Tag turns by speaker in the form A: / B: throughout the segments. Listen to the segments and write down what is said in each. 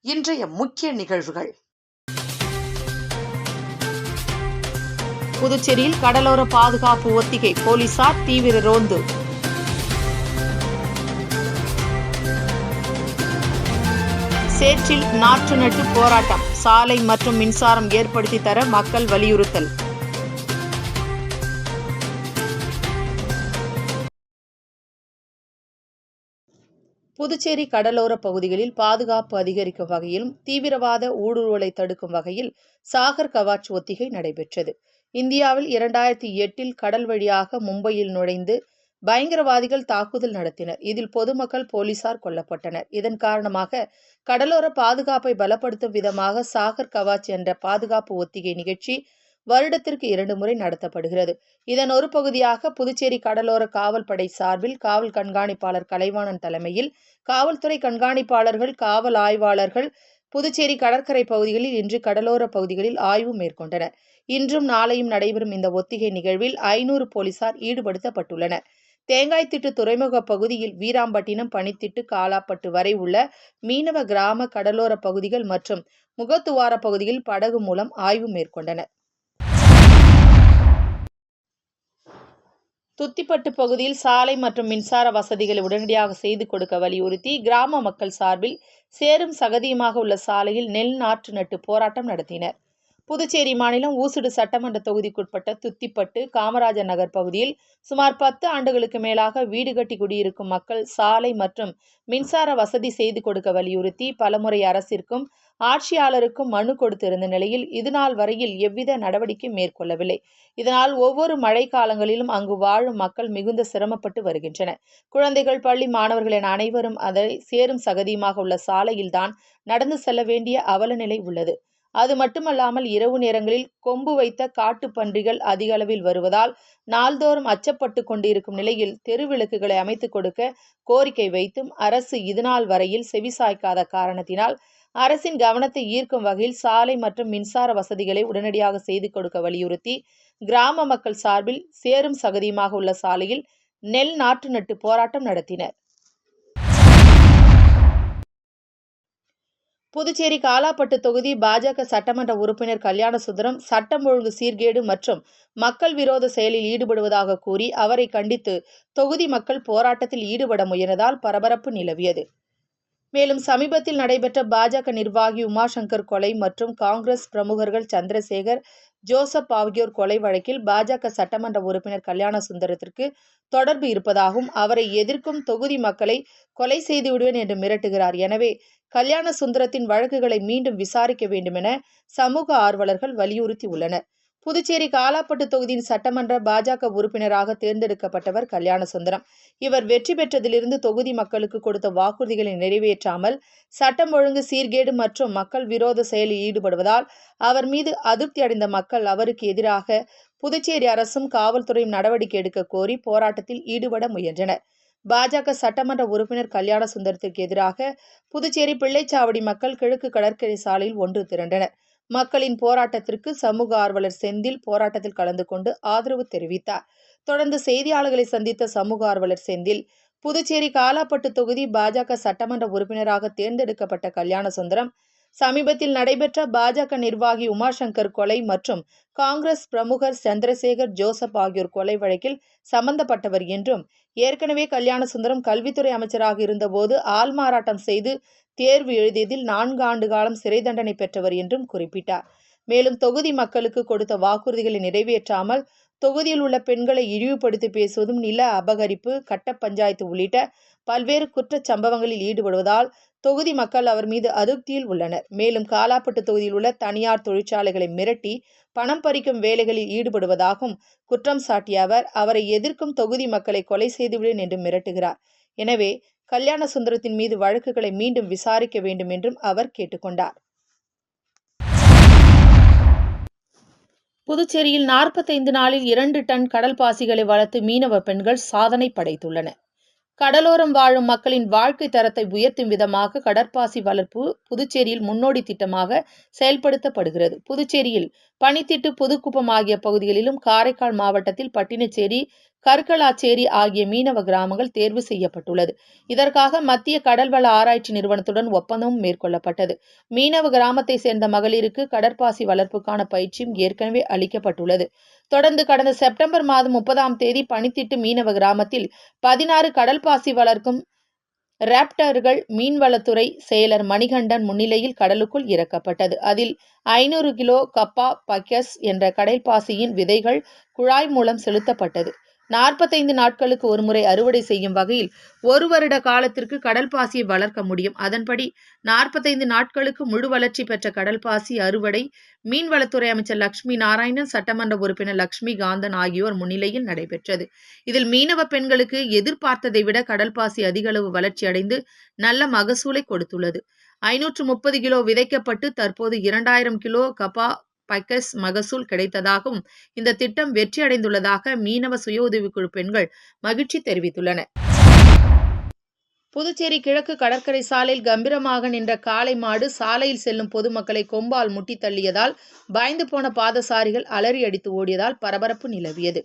A: இன்றைய முக்கிய நிகழ்வுகள். புதுச்சேரியில் கடலோர பாதுகாப்பு ஒத்திகை, போலீசார் தீவிர ரோந்து. சேற்றில் நாற்று நட்டு போராட்டம், சாலை மற்றும் மின்சாரம் ஏற்படுத்தி தர மக்கள் வலியுறுத்தல். புதுச்சேரி கடலோர பகுதிகளில் பாதுகாப்பு அதிகரிக்கும் வகையிலும் தீவிரவாத ஊடுருவலை தடுக்கும் வகையில் சாகர் கவாச் ஒத்திகை நடைபெற்றது. இந்தியாவில் 2008 கடல் வழியாக மும்பையில் நுழைந்து பயங்கரவாதிகள் தாக்குதல் நடத்தினர். இதில் பொதுமக்கள், போலீசார் கொல்லப்பட்டனர். இதன் காரணமாக கடலோர பாதுகாப்பை பலப்படுத்தும் விதமாக சாகர் கவாச் என்ற பாதுகாப்பு ஒத்திகை நிகழ்ச்சி வருடத்திற்கு 2 முறை நடத்தப்படுகிறது. இதன் ஒரு பகுதியாக புதுச்சேரி கடலோர காவல் படை சார்பில் காவல் கண்காணிப்பாளர் கலைவாணன் தலைமையில் காவல்துறை கண்காணிப்பாளர்கள், காவல் ஆய்வாளர்கள் புதுச்சேரி கடற்கரை பகுதிகளில் இன்று கடலோர பகுதிகளில் ஆய்வு மேற்கொண்டனர். இன்றும் நாளையும் நடைபெறும் இந்த ஒத்திகை நிகழ்வில் 500 போலீசார் ஈடுபடுத்தப்பட்டுள்ளனர். தேங்காய்திட்டு துறைமுக பகுதியில் வீராம்பட்டினம், பனித்திட்டு, காலாப்பட்டு வரை உள்ள மீனவ கிராம கடலோர பகுதிகள் மற்றும் முகத்துவார பகுதியில் படகு மூலம் ஆய்வு மேற்கொண்டனர். துத்திப்பட்டு பகுதியில் சாலை மற்றும் மின்சார வசதிகளை உடனடியாக செய்து கொடுக்க வலியுறுத்தி கிராம மக்கள் சார்பில் சேரும் சகதியுமாக உள்ள சாலையில் நெல் நாற்று நட்டு போராட்டம் நடத்தினர். புதுச்சேரி மாநிலம் ஊசுடு சட்டமன்ற தொகுதிக்குட்பட்ட துத்திப்பட்டு, காமராஜர் நகர் பகுதியில் சுமார் 10 ஆண்டுகளுக்கு மேலாக வீடு கட்டி குடியிருக்கும் மக்கள் சாலை மற்றும் மின்சார வசதி செய்து கொடுக்க வலியுறுத்தி பலமுறை அரசிற்கும் ஆட்சியாளருக்கும் மனு கொடுத்திருந்த நிலையில் இதுநாள் வரையில் எவ்வித நடவடிக்கை மேற்கொள்ளவில்லை. இதனால் ஒவ்வொரு மழை காலங்களிலும் அங்கு வாழும் மக்கள் மிகுந்த சிரமப்பட்டு வருகின்றனர். குழந்தைகள், பள்ளி மாணவர்கள் என அனைவரும் அதை சேரும் சகதியுமாக உள்ள சாலையில்தான் நடந்து செல்ல வேண்டிய அவல நிலை உள்ளது. அது மட்டுமல்லாமல் இரவு நேரங்களில் கொம்பு வைத்த காட்டு பன்றிகள் அதிக அளவில் வருவதால் நாள்தோறும் அச்சப்பட்டு கொண்டிருக்கும் நிலையில் தெருவிளக்குகளை அமைத்துக் கொடுக்க கோரிக்கை வைத்தும் அரசு இதுநாள் வரையில் செவிசாய்க்காத காரணத்தினால் அரசின் கவனத்தை ஈர்க்கும் வகையில் சாலை மற்றும் மின்சார வசதிகளை உடனடியாக செய்து கொடுக்க வலியுறுத்தி கிராம மக்கள் சார்பில் சேரும் சகதியுமாக உள்ள சாலையில் நெல் நாற்று நட்டு போராட்டம் நடத்தினர். புதுச்சேரி காலாப்பட்டு தொகுதி பாஜக சட்டமன்ற உறுப்பினர் கல்யாணசுந்தரம் சட்டம் ஒழுங்கு சீர்கேடு மற்றும் மக்கள் விரோத செயலில் ஈடுபடுவதாக கூறி அவரை கண்டித்து தொகுதி மக்கள் போராட்டத்தில் ஈடுபட முயன்றதால் பரபரப்பு நிலவியது. மேலும் சமீபத்தில் நடைபெற்ற பாஜக நிர்வாகி உமாசங்கர் கொலை மற்றும் காங்கிரஸ் பிரமுகர்கள் சந்திரசேகர், ஜோசப் ஆகியோர் கொலை வழக்கில் பாஜக சட்டமன்ற உறுப்பினர் கல்யாணசுந்தரத்திற்கு தொடர்பு இருப்பதாகவும் அவரை எதிர்க்கும் தொகுதி மக்களை கொலை செய்து விடுவேன் என்று மிரட்டுகிறார். எனவே கல்யாணசுந்தரத்தின் வழக்குகளை மீண்டும் விசாரிக்க வேண்டும் என சமூக ஆர்வலர்கள் வலியுறுத்தி உள்ளனர். புதுச்சேரி காலாப்பட்டு தொகுதியின் சட்டமன்ற பாஜக உறுப்பினராக தேர்ந்தெடுக்கப்பட்டவர் கல்யாணசுந்தரம். இவர் வெற்றி பெற்றதிலிருந்து தொகுதி மக்களுக்கு கொடுத்த வாக்குறுதிகளை நிறைவேற்றாமல் சட்டம் ஒழுங்கு சீர்கேடு மற்றும் மக்கள் விரோத செயலில் ஈடுபடுவதால் அவர் மீது அதிருப்தி அடைந்த மக்கள் அவருக்கு எதிராக புதுச்சேரி அரசும் காவல்துறையும் நடவடிக்கை எடுக்க கோரி போராட்டத்தில் ஈடுபட முயன்றனர். பாஜக சட்டமன்ற உறுப்பினர் கல்யாணசுந்தரத்திற்கு எதிராக புதுச்சேரி பிள்ளைச்சாவடி மக்கள் கிழக்கு கடற்கரை சாலையில் ஒன்று திரண்டனர். மக்களின் போராட்டத்திற்கு சமூக ஆர்வலர் செந்தில் போராட்டத்தில் கலந்து கொண்டு ஆதரவு தெரிவித்தார். தொடர்ந்து செய்தியாளர்களை சந்தித்த சமூக ஆர்வலர் செந்தில், புதுச்சேரி காலாப்பட்டு தொகுதி பாஜக சட்டமன்ற உறுப்பினராக தேர்ந்தெடுக்கப்பட்ட கல்யாணசுந்தரம் சமீபத்தில் நடைபெற்ற பாஜக நிர்வாகி உமாசங்கர் கொலை மற்றும் காங்கிரஸ் பிரமுகர் சந்திரசேகர், ஜோசப் ஆகியோர் கொலை வழக்கில் சம்பந்தப்பட்டவர் என்றும், ஏற்கனவே கல்யாணசுந்தரம் கல்வித்துறை அமைச்சராக இருந்தபோது ஆள்மாறாட்டம் செய்து தேர்வு எழுதியதில் 4 ஆண்டு காலம் சிறை தண்டனை பெற்றவர் என்றும் குறிப்பிட்டார். மேலும் தொகுதி மக்களுக்கு கொடுத்த வாக்குறுதிகளை நிறைவேற்றாமல் தொகுதியில் உள்ள பெண்களை இழிவுபடுத்தி பேசுவதும், நில அபகரிப்பு, கட்ட பஞ்சாயத்து உள்ளிட்ட பல்வேறு குற்றச் சம்பவங்களில் ஈடுபடுவதால் தொகுதி மக்கள் அவர் மீது அதிருப்தியில் உள்ளனர். மேலும் காலாப்பட்டு தொகுதியில் உள்ள தனியார் தொழிற்சாலைகளை மிரட்டி பணம் பறிக்கும் வேலைகளில் ஈடுபடுவதாகவும் குற்றம் சாட்டிய அவர், அவரை எதிர்க்கும் தொகுதி மக்களை கொலை செய்துவிடுவேன் என்று மிரட்டுகிறார். எனவே கல்யாணசுந்தரத்தின் மீது வழக்குகளை மீண்டும் விசாரிக்க வேண்டும் என்றும் அவர் கேட்டுக்கொண்டார். புதுச்சேரியில் 45 நாளில் 2 டன் கடல் பாசிகளை வளர்த்து மீனவ பெண்கள் சாதனை படைத்துள்ளனர். கடலோரம் வாழும் மக்களின் வாழ்க்கை தரத்தை உயர்த்தும் விதமாக கடற்பாசி வளர்ப்பு புதுச்சேரியில் முன்னோடி திட்டமாக செயல்படுத்தப்படுகிறது. புதுச்சேரியில் பனித்திட்டு, புதுக்குப்பம் ஆகிய பகுதிகளிலும், காரைக்கால் மாவட்டத்தில் பட்டினச்சேரி, கருக்கலாச்சேரி ஆகிய மீனவ கிராமங்கள் தேர்வு செய்யப்பட்டுள்ளது. இதற்காக மத்திய கடல்வள ஆராய்ச்சி நிறுவனத்துடன் ஒப்பந்தமும் மேற்கொள்ளப்பட்டது. மீனவ கிராமத்தை சேர்ந்த மகளிருக்கு கடற்பாசி வளர்ப்புக்கான பயிற்சியும் ஏற்கனவே அளிக்கப்பட்டுள்ளது. தொடர்ந்து கடந்த செப்டம்பர் மாதம் 30ஆம் தேதி பனித்திட்டு மீனவ கிராமத்தில் 16 கடல்பாசி வளர்க்கும் ராப்டர்கள் மீன்வளத்துறை செயலர் மணிகண்டன் முன்னிலையில் கடலுக்குள் இறக்கப்பட்டது. அதில் 500 கிலோ கப்பா பக்கஸ் என்ற கடல்பாசியின் விதைகள் குழாய் மூலம் செலுத்தப்பட்டது. 45 நாட்களுக்கு ஒருமுறை அறுவடை செய்யும் வகையில் 1 வருட காலத்திற்கு கடல்பாசியை வளர்க்க முடியும். அதன்படி 45 நாட்களுக்கு முழு வளர்ச்சி பெற்ற கடல்பாசி அறுவடை மீன்வளத்துறை அமைச்சர் லட்சுமி நாராயணன், சட்டமன்ற உறுப்பினர் லட்சுமி காந்தன் ஆகியோர் முன்னிலையில் நடைபெற்றது. இதில் மீனவ பெண்களுக்கு எதிர்பார்த்ததை விட கடல்பாசி அதிகளவு வளர்ச்சி அடைந்து நல்ல மகசூலை கொடுத்துள்ளது. 530 கிலோ விதைக்கப்பட்டு தற்போது 2000 கிலோ கப்பா பக்கஸ் மகசூல் கிடைத்ததாகவும், இந்த திட்டம் வெற்றி அடைந்துள்ளதாக மீனவ சுய உதவிக்குழு பெண்கள் மகிழ்ச்சி தெரிவித்துள்ளனர். புதுச்சேரி கிழக்கு கடற்கரை சாலையில் கம்பீரமாக நின்ற காளை மாடு சாலையில் செல்லும் பொதுமக்களை கொம்பால் முட்டி தள்ளியதால் பயந்து போன பாதசாரிகள் அலறி அடித்து ஓடியதால் பரபரப்பு நிலவியது.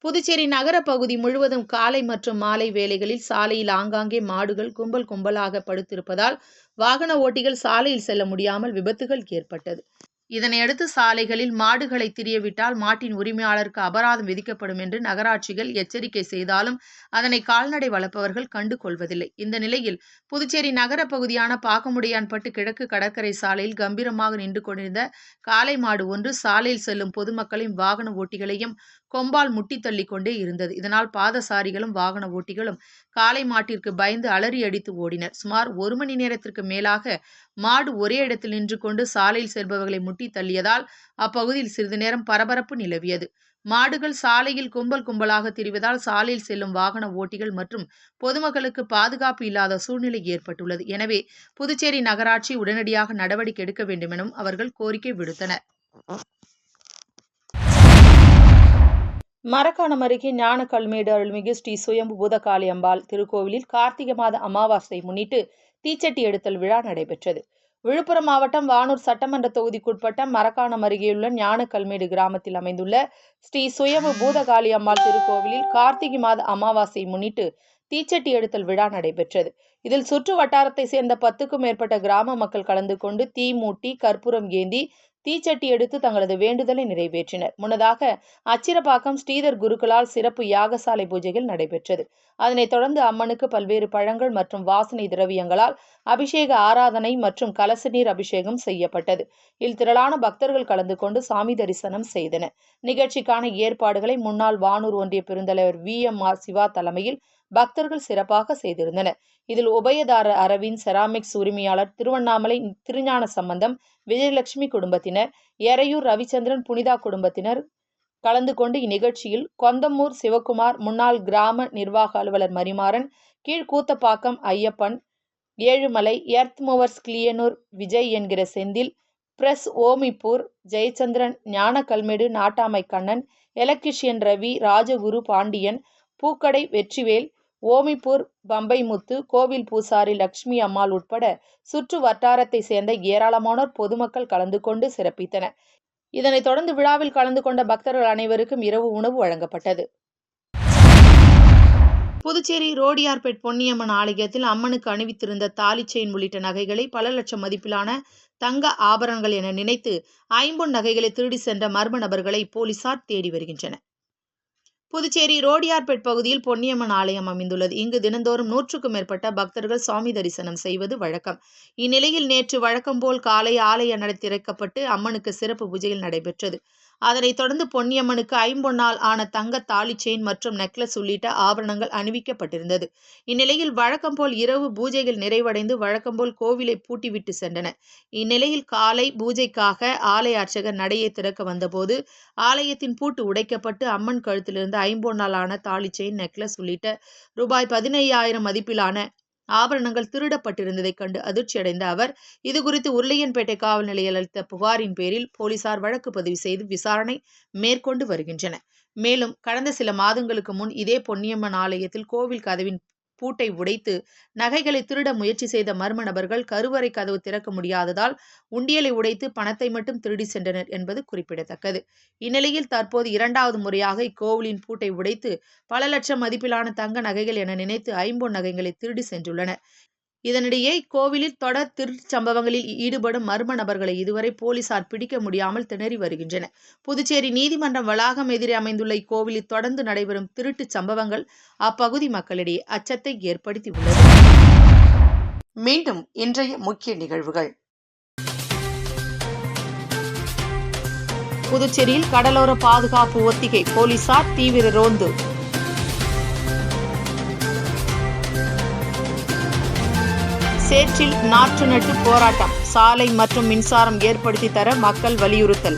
A: புதுச்சேரி நகர பகுதி முழுவதும் காலை மற்றும் மாலை வேளைகளில் சாலையில் ஆங்காங்கே மாடுகள் கும்பல் கும்பலாக படுத்திருப்பதால் வாகன ஓட்டிகள் சாலையில் செல்ல முடியாமல் விபத்துகள் ஏற்பட்டது. இதனையடுத்து சாலைகளில் மாடுகளை திரியவிட்டால் மாட்டின் உரிமையாளருக்கு அபராதம் விதிக்கப்படும் என்று நகராட்சிகள் எச்சரிக்கை செய்தாலும் அதனை கால்நடை வளர்ப்பவர்கள் கண்டு கொள்வதில்லை. இந்த நிலையில் புதுச்சேரி நகர பகுதியான பாக்கமுடியான்பட்டு கிழக்கு கடற்கரை சாலையில் கம்பீரமாக நின்று கொண்டிருந்த காளை மாடு ஒன்று சாலையில் செல்லும் பொதுமக்களையும் வாகன ஓட்டிகளையும் கொம்பால் முட்டி தள்ளி கொண்டே இருந்தது. இதனால் பாதசாரிகளும் வாகன ஓட்டிகளும் காளை மாட்டிற்கு பயந்து அலறி அடித்து ஓடினர். சுமார் 1 மணி நேரத்திற்கு மேலாக மாடு ஒரே இடத்தில் நின்று கொண்டு சாலையில் செல்பவர்களை முட்டி தள்ளியதால் அப்பகுதியில் சிறிது நேரம் பரபரப்பு நிலவியது. மாடுகள் சாலையில் கும்பல் கும்பலாக திரிவதால் சாலையில் செல்லும் வாகன ஓட்டிகள் மற்றும் பொதுமக்களுக்கு பாதுகாப்பு இல்லாத சூழ்நிலை ஏற்பட்டுள்ளது. எனவே புதுச்சேரி நகராட்சி உடனடியாக நடவடிக்கை எடுக்க வேண்டும் எனவும் அவர்கள் கோரிக்கை விடுத்தனர். மரக்காணம் அருகே ஞானக்கல்மேடு அருள்மிகு ஸ்ரீ சுயம்பு பூதகாளி அம்பாள் திருக்கோவிலில் கார்த்திகை மாத அமாவாசை முன்னிட்டு தீச்சட்டி எடுத்தல் விழா நடைபெற்றது. விழுப்புரம் மாவட்டம் வானூர் சட்டமன்ற தொகுதிக்குட்பட்ட மரக்காணம் அருகேயுள்ள ஞானக்கல்மேடு கிராமத்தில் அமைந்துள்ள ஸ்ரீ சுயம்பு பூதகாளி அம்பாள் திருக்கோவிலில் கார்த்திகை மாத அமாவாசை முன்னிட்டு தீச்சட்டி எடுத்தல் விழா நடைபெற்றது. இதில் சுற்று வட்டாரத்தை சேர்ந்த 10க்கும் மேற்பட்ட கிராம மக்கள் கலந்து கொண்டு தீ மூட்டி கற்பூரம் ஏந்தி தீச்சட்டி எடுத்து தங்களது வேண்டுதலை நிறைவேற்றினர். முன்னதாக அச்சிரப்பாக்கம் ஸ்ரீதர் குருக்களால் சிறப்பு யாகசாலை பூஜைகள் நடைபெற்றது. அதனைத் தொடர்ந்து அம்மனுக்கு பல்வேறு பழங்கள் மற்றும் வாசனை திரவியங்களால் அபிஷேக ஆராதனை மற்றும் கலச நீர் அபிஷேகம் செய்யப்பட்டது. இதில் திரளான பக்தர்கள் கலந்து கொண்டு சாமி தரிசனம் செய்தனர். நிகழ்ச்சிக்கான ஏற்பாடுகளை முன்னாள் வானூர் ஒன்றிய பெருந்தலைவர் VMR சிவா தலைமையில் பக்தர்கள் சிறப்பாக செய்திருந்தனர். இதில் உபயதாரர் அரவிந்த், செராமிக்ஸ் உரிமையாளர் திருவண்ணாமலை திருஞான சம்பந்தம், விஜயலட்சுமி குடும்பத்தினர், எறையூர் ரவிச்சந்திரன், புனிதா குடும்பத்தினர் கலந்து கொண்டு இந்நிகழ்ச்சியில் கொந்தமூர் சிவகுமார், முன்னாள் கிராம நிர்வாக அலுவலர் மரிமாறன், கீழ்கூத்தப்பாக்கம் ஐயப்பன், ஏழுமலை, எர்த் மூவர்ஸ் கிளியனூர் விஜய் என்கிற செந்தில், பிரஸ் ஓமிப்பூர் ஜெயச்சந்திரன், ஞானக்கல்மேடு நாட்டாமை கண்ணன், எலக்ட்ரிஷியன் ரவி, ராஜகுரு பாண்டியன், பூக்கடை வெற்றிவேல், ஓமிப்பூர் பம்பைமுத்து, கோவில் பூசாரி லட்சுமி அம்மாள் உட்பட சுற்று வட்டாரத்தை சேர்ந்த ஏராளமானோர் பொதுமக்கள் கலந்து கொண்டு சிறப்பித்தனர். இதனைத் தொடர்ந்து விழாவில் கலந்து கொண்ட பக்தர்கள் அனைவருக்கும் இரவு உணவு வழங்கப்பட்டது. புதுச்சேரி ரோடியார்பேட் பொன்னியம்மன் ஆலயத்தில் அம்மனுக்கு அணிவித்திருந்த தாலி செயின் உள்ளிட்ட நகைகளை பல லட்சம் மதிப்பிலான தங்க ஆபரணங்கள் என நினைத்து ஐம்பொன் நகைகளை திருடி சென்ற மர்ம நபர்களை போலீசார் தேடி வருகின்றனர். புதுச்சேரி ரோடியார்பேட் பகுதியில் பொன்னியம்மன் ஆலயம் அமைந்துள்ளது. இங்கு தினந்தோறும் 100க்கும் மேற்பட்ட பக்தர்கள் சாமி தரிசனம் செய்வது வழக்கம். இந்நிலையில் நேற்று வழக்கம்போல் காலை ஆலய நடை திறக்கப்பட்டு அம்மனுக்கு சிறப்பு பூஜைகள் நடைபெற்றது. அதனைத் தொடர்ந்து பொன்னியம்மனுக்கு ஐம்பொன்னால் ஆன தங்க தாலி செயின் மற்றும் நெக்லஸ் உள்ளிட்ட ஆபரணங்கள் அணிவிக்கப்பட்டிருந்தது. இந்நிலையில் வழக்கம்போல் இரவு பூஜைகள் நிறைவடைந்து வழக்கம்போல் கோவிலை பூட்டிவிட்டு சென்றனர். இந்நிலையில் காலை பூஜைக்காக ஆலய அர்ச்சகர் நடையை திறக்க வந்தபோது ஆலயத்தின் பூட்டு உடைக்கப்பட்டு அம்மன் கழுத்திலிருந்து ஐம்பொன்னால் ஆன தாலி செயின், நெக்லஸ் உள்ளிட்ட ரூபாய் 15,000 மதிப்பிலான ஆபரணங்கள் திருடப்பட்டிருந்ததைக் கண்டு அதிர்ச்சியடைந்த அவர் இதுகுறித்து உருளையன்பேட்டை காவல் நிலையில் அளித்த புகாரின் பேரில் போலீசார் வழக்கு பதிவு செய்து விசாரணை மேற்கொண்டு வருகின்றனர். மேலும் கடந்த சில மாதங்களுக்கு முன் இதே பொன்னியம்மன் ஆலயத்தில் கோவில் கதவின் பூட்டை உடைத்து நகைகளை திருட முயற்சி செய்த மர்ம நபர்கள் கருவறை கதவு திறக்க முடியாததால் உண்டியலை உடைத்து பணத்தை மட்டும் திருடி சென்றனர் என்பது குறிப்பிடத்தக்கது. இந்நிலையில் தற்போது 2வது முறையாக இக்கோவிலின் பூட்டை உடைத்து பல லட்சம் மதிப்பிலான தங்க நகைகள் என நினைத்து ஐம்பொன் நகைகளை திருடி சென்றுள்ளனர். இதனிடையே இக்கோவிலில் தொடர் திருட்டுச் சம்பவங்களில் ஈடுபடும் மர்ம நபர்களை இதுவரை போலீசார் பிடிக்க முடியாமல் திணறி வருகின்றனர். புதுச்சேரி நீதிமன்றம் வளாகம் எதிரே அமைந்துள்ள இக்கோவிலில் தொடர்ந்து நடைபெறும் திருட்டுச் சம்பவங்கள் அப்பகுதி மக்களிடையே அச்சத்தை ஏற்படுத்தியுள்ளது. மீண்டும் இன்றைய முக்கிய நிகழ்வுகள். புதுச்சேரியில் கடலோர பாதுகாப்பு ஒத்திகை, போலீசார் தீவிர ரோந்து. சேற்றில் நாற்று நட்டு போராட்டம், சாலை மற்றும் மின்சாரம் ஏற்படுத்தி தர மக்கள் வலியுறுத்தல்.